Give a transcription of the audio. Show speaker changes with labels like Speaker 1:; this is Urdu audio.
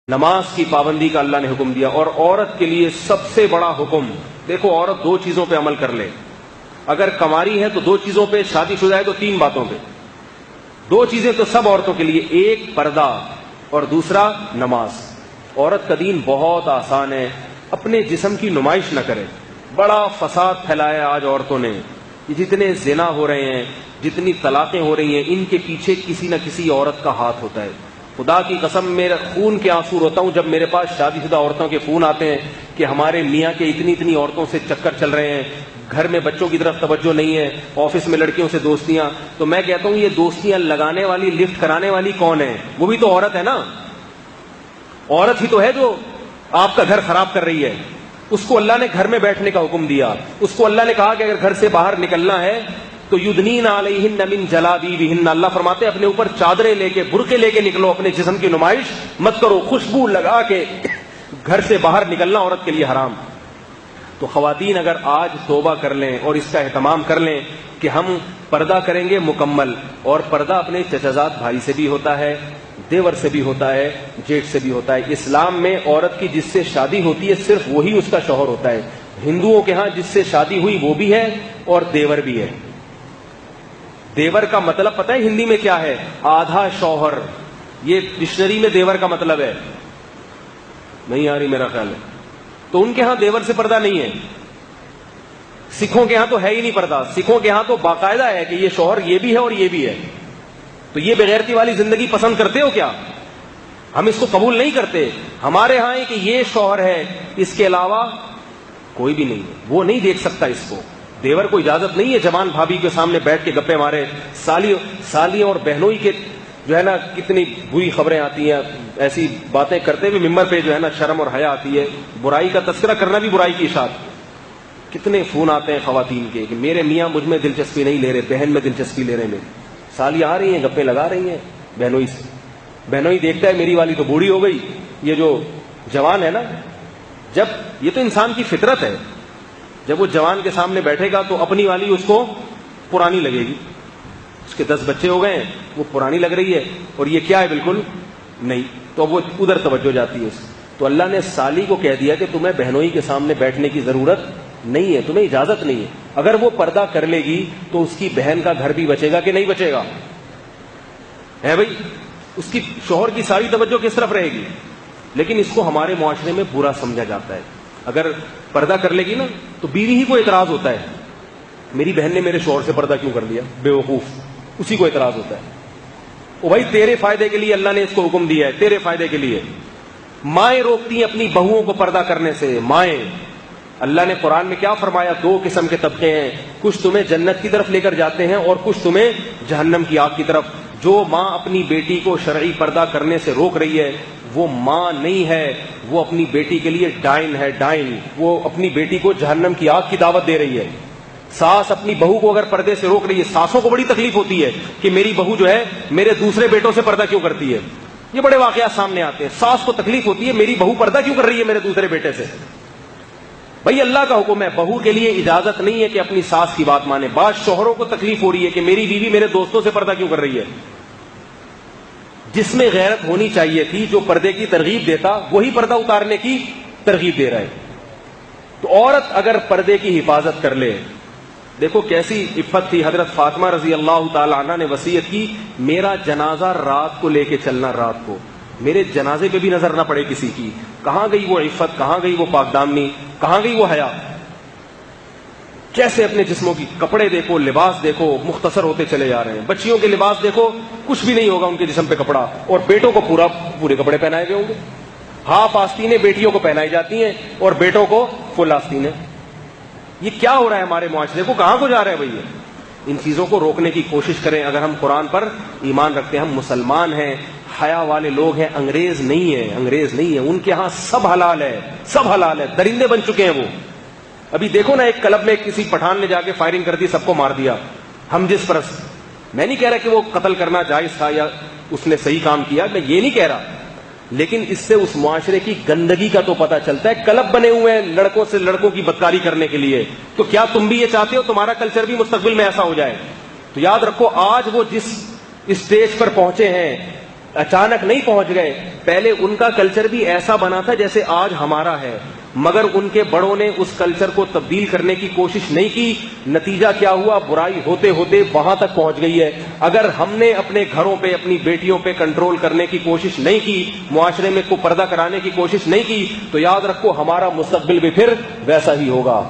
Speaker 1: نماز کی پابندی کا اللہ نے حکم دیا، اور عورت کے لیے سب سے بڑا حکم، دیکھو عورت دو چیزوں پہ عمل کر لے، اگر کنواری ہے تو دو چیزوں پہ، شادی شدہ ہے تو تین باتوں پہ، دو چیزیں تو سب عورتوں کے لیے، ایک پردہ اور دوسرا نماز۔ عورت کا دین بہت آسان ہے، اپنے جسم کی نمائش نہ کرے۔ بڑا فساد پھیلایا آج عورتوں نے، یہ جتنے زنا ہو رہے ہیں، جتنی طلاقیں ہو رہی ہیں، ان کے پیچھے کسی نہ کسی عورت کا ہاتھ ہوتا ہے۔ خدا کی قسم میرا خون کے آنسو روتا ہوں جب میرے پاس شادی شدہ عورتوں کے فون آتے ہیں کہ ہمارے میاں کے اتنی عورتوں سے چکر چل رہے ہیں، گھر میں بچوں کی طرف توجہ نہیں ہے، آفس میں لڑکیوں سے دوستیاں۔ تو میں کہتا ہوں یہ دوستیاں لگانے والی، لفٹ کرانے والی کون ہے؟ وہ بھی تو عورت ہے نا، عورت ہی تو ہے جو آپ کا گھر خراب کر رہی ہے۔ اس کو اللہ نے گھر میں بیٹھنے کا حکم دیا، اس کو اللہ نے کہا کہ اگر گھر سے باہر نکلنا ہے تو یدنین علیہن من جلابیبہن، اللہ فرماتے ہیں اپنے اوپر چادریں لے کے، برقعے لے کے نکلو، اپنے جسم کی نمائش مت کرو، خوشبو لگا کے گھر سے باہر نکلنا عورت کے لیے حرام۔ تو خواتین اگر آج توبہ کر لیں اور اس کا اہتمام کر لیں کہ ہم پردہ کریں گے مکمل، اور پردہ اپنے چچازاد بھائی سے بھی ہوتا ہے، دیور سے بھی ہوتا ہے، جیٹھ سے بھی ہوتا ہے۔ اسلام میں عورت کی جس سے شادی ہوتی ہے صرف وہی اس کا شوہر ہوتا ہے۔ ہندوؤں کے ہاں جس سے شادی ہوئی وہ بھی ہے اور دیور بھی ہے۔ دیور کا مطلب پتہ ہے ہندی میں کیا ہے؟ آدھا شوہر، یہ ڈکشنری میں دیور کا مطلب ہے، نہیں آ رہی میرا خیال ہے۔ تو ان کے ہاں دیور سے پردہ نہیں ہے، سکھوں کے ہاں تو ہے ہی نہیں پردہ، سکھوں کے ہاں تو باقاعدہ ہے کہ یہ شوہر یہ بھی ہے اور یہ بھی ہے۔ تو یہ بغیرتی والی زندگی پسند کرتے ہو کیا؟ ہم اس کو قبول نہیں کرتے۔ ہمارے ہاں ہے کہ یہ شوہر ہے، اس کے علاوہ کوئی بھی نہیں ہے، وہ نہیں دیکھ سکتا اس کو۔ دیور کو اجازت نہیں ہے جوان بھابھی کے سامنے بیٹھ کے گپے مارے۔ سالیوں اور بہنوئی کے جو ہے نا کتنی بری خبریں آتی ہیں، ایسی باتیں کرتے ہوئے ممبر پہ جو ہے نا شرم اور حیا آتی ہے۔ برائی کا تذکرہ کرنا بھی برائی کی اشاعت۔ کتنے فون آتے ہیں خواتین کے کہ میرے میاں مجھ میں دلچسپی نہیں لے رہے، بہن میں دلچسپی لے رہے ہیں، میری سالیاں آ رہی ہیں گپے لگا رہی ہیں بہنوئی سے۔ بہنوئی دیکھتا ہے میری والی تو بوڑھی ہو گئی، یہ جو جوان ہے نا، جب یہ تو انسان کی فطرت ہے، جب وہ جوان کے سامنے بیٹھے گا تو اپنی والی اس کو پرانی لگے گی۔ اس کے 10 بچے ہو گئے ہیں، وہ پرانی لگ رہی ہے، اور یہ کیا ہے بالکل نہیں، تو وہ ادھر توجہ جاتی ہے اس۔ تو اللہ نے سالی کو کہہ دیا کہ تمہیں بہنوئی کے سامنے بیٹھنے کی ضرورت نہیں ہے، تمہیں اجازت نہیں ہے۔ اگر وہ پردہ کر لے گی تو اس کی بہن کا گھر بھی بچے گا کہ نہیں بچے گا؟ ہے بھائی، اس کی شوہر کی ساری توجہ کس طرف رہے گی؟ لیکن اس کو ہمارے معاشرے میں برا سمجھا جاتا ہے۔ اگر پردہ کر لے گی نا تو بیوی ہی کو اعتراض ہوتا ہے، میری بہن نے میرے شوہر سے پردہ کیوں کر لیا، بے وقوف، اسی کو اعتراض ہوتا ہے۔ او بھائی تیرے فائدے کے لیے اللہ نے اس کو حکم دیا ہے، تیرے فائدے کے لیے۔ مائیں روکتی ہیں اپنی بہوؤں کو پردہ کرنے سے، مائیں۔ اللہ نے قرآن میں کیا فرمایا؟ 2 قسم کے طبقے ہیں، کچھ تمہیں جنت کی طرف لے کر جاتے ہیں اور کچھ تمہیں جہنم کی آگ کی طرف۔ جو ماں اپنی بیٹی کو شرعی پردہ کرنے سے روک رہی ہے وہ ماں نہیں ہے، وہ اپنی بیٹی کے لیے ڈائن ہے، ڈائن۔ وہ اپنی بیٹی کو جہنم کی آگ کی دعوت دے رہی ہے۔ ساس اپنی بہو کو اگر پردے سے روک رہی ہے، ساسوں کو بڑی تکلیف ہوتی ہے کہ میری بہو جو ہے میرے دوسرے بیٹوں سے پردہ کیوں کرتی ہے۔ یہ بڑے واقعات سامنے آتے ہیں، ساس کو تکلیف ہوتی ہے میری بہو پردہ کیوں کر رہی ہے میرے دوسرے بیٹے سے۔ بھائی اللہ کا حکم ہے، بہو کے لیے اجازت نہیں ہے کہ اپنی ساس کی بات مانے۔ بعض شوہروں کو تکلیف ہو رہی ہے کہ میری بیوی میرے دوستوں سے پردہ کیوں کر رہی ہے۔ جس میں غیرت ہونی چاہیے تھی، جو پردے کی ترغیب دیتا، وہی پردہ اتارنے کی ترغیب دے رہا ہے۔ تو عورت اگر پردے کی حفاظت کر لے، دیکھو کیسی عفت تھی۔ حضرت فاطمہ رضی اللہ تعالی عنہ نے وصیت کی، میرا جنازہ رات کو لے کے چلنا، رات کو میرے جنازے پہ بھی نظر نہ پڑے کسی کی۔ کہاں گئی وہ عفت، کہاں گئی وہ پاک دامنی، کہاں گئی وہ حیا؟ کیسے اپنے جسموں کی کپڑے دیکھو، لباس دیکھو، مختصر ہوتے چلے جا رہے ہیں۔ بچیوں کے لباس دیکھو، کچھ بھی نہیں ہوگا ان کے جسم پہ کپڑا، اور بیٹوں کو پورے کپڑے پہنائے ہوئے ہوں گے۔ ہاف آستینیں بیٹیوں کو پہنائی جاتی ہیں اور بیٹوں کو فل آستینیں۔ یہ کیا ہو رہا ہے ہمارے معاشرے کو، کہاں کو جا رہا ہے بھائی؟ ان چیزوں کو روکنے کی کوشش کریں۔ اگر ہم قرآن پر ایمان رکھتے ہیں، ہم مسلمان ہیں، حیا والے لوگ ہیں، انگریز نہیں ہے، انگریز نہیں ہے۔ ان کے ہاں سب حلال ہے، سب حلال ہے، درندے بن چکے ہیں وہ۔ ابھی دیکھو نا، ایک کلب میں کسی پٹھان نے جا کے فائرنگ کر دی، سب کو مار دیا۔ ہم جس پرست، میں نہیں کہہ رہا کہ وہ قتل کرنا جائز تھا یا اس نے صحیح کام کیا، میں یہ نہیں کہہ رہا، لیکن اس سے اس معاشرے کی گندگی کا تو پتہ چلتا ہے۔ کلب بنے ہوئے ہیں لڑکوں سے لڑکوں کی بدکاری کرنے کے لیے، تو کیا تم بھی یہ چاہتے ہو تمہارا کلچر بھی مستقبل میں ایسا ہو جائے؟ تو یاد رکھو، آج وہ جس اسٹیج پر پہنچے ہیں، اچانک نہیں پہنچ گئے. پہلے ان کا کلچر بھی ایسا بنا تھا جیسے آج ہمارا ہے, مگر ان کے بڑوں نے اس کلچر کو تبدیل کرنے کی کوشش نہیں کی. نتیجہ کیا ہوا؟ برائی ہوتے ہوتے وہاں تک پہنچ گئی ہے. اگر ہم نے اپنے گھروں پہ, اپنی بیٹیوں پہ کنٹرول کرنے کی کوشش نہیں کی, معاشرے میں کو پردہ کرانے کی کوشش نہیں کی, تو یاد رکھو ہمارا مستقبل بھی پھر ویسا ہی ہوگا.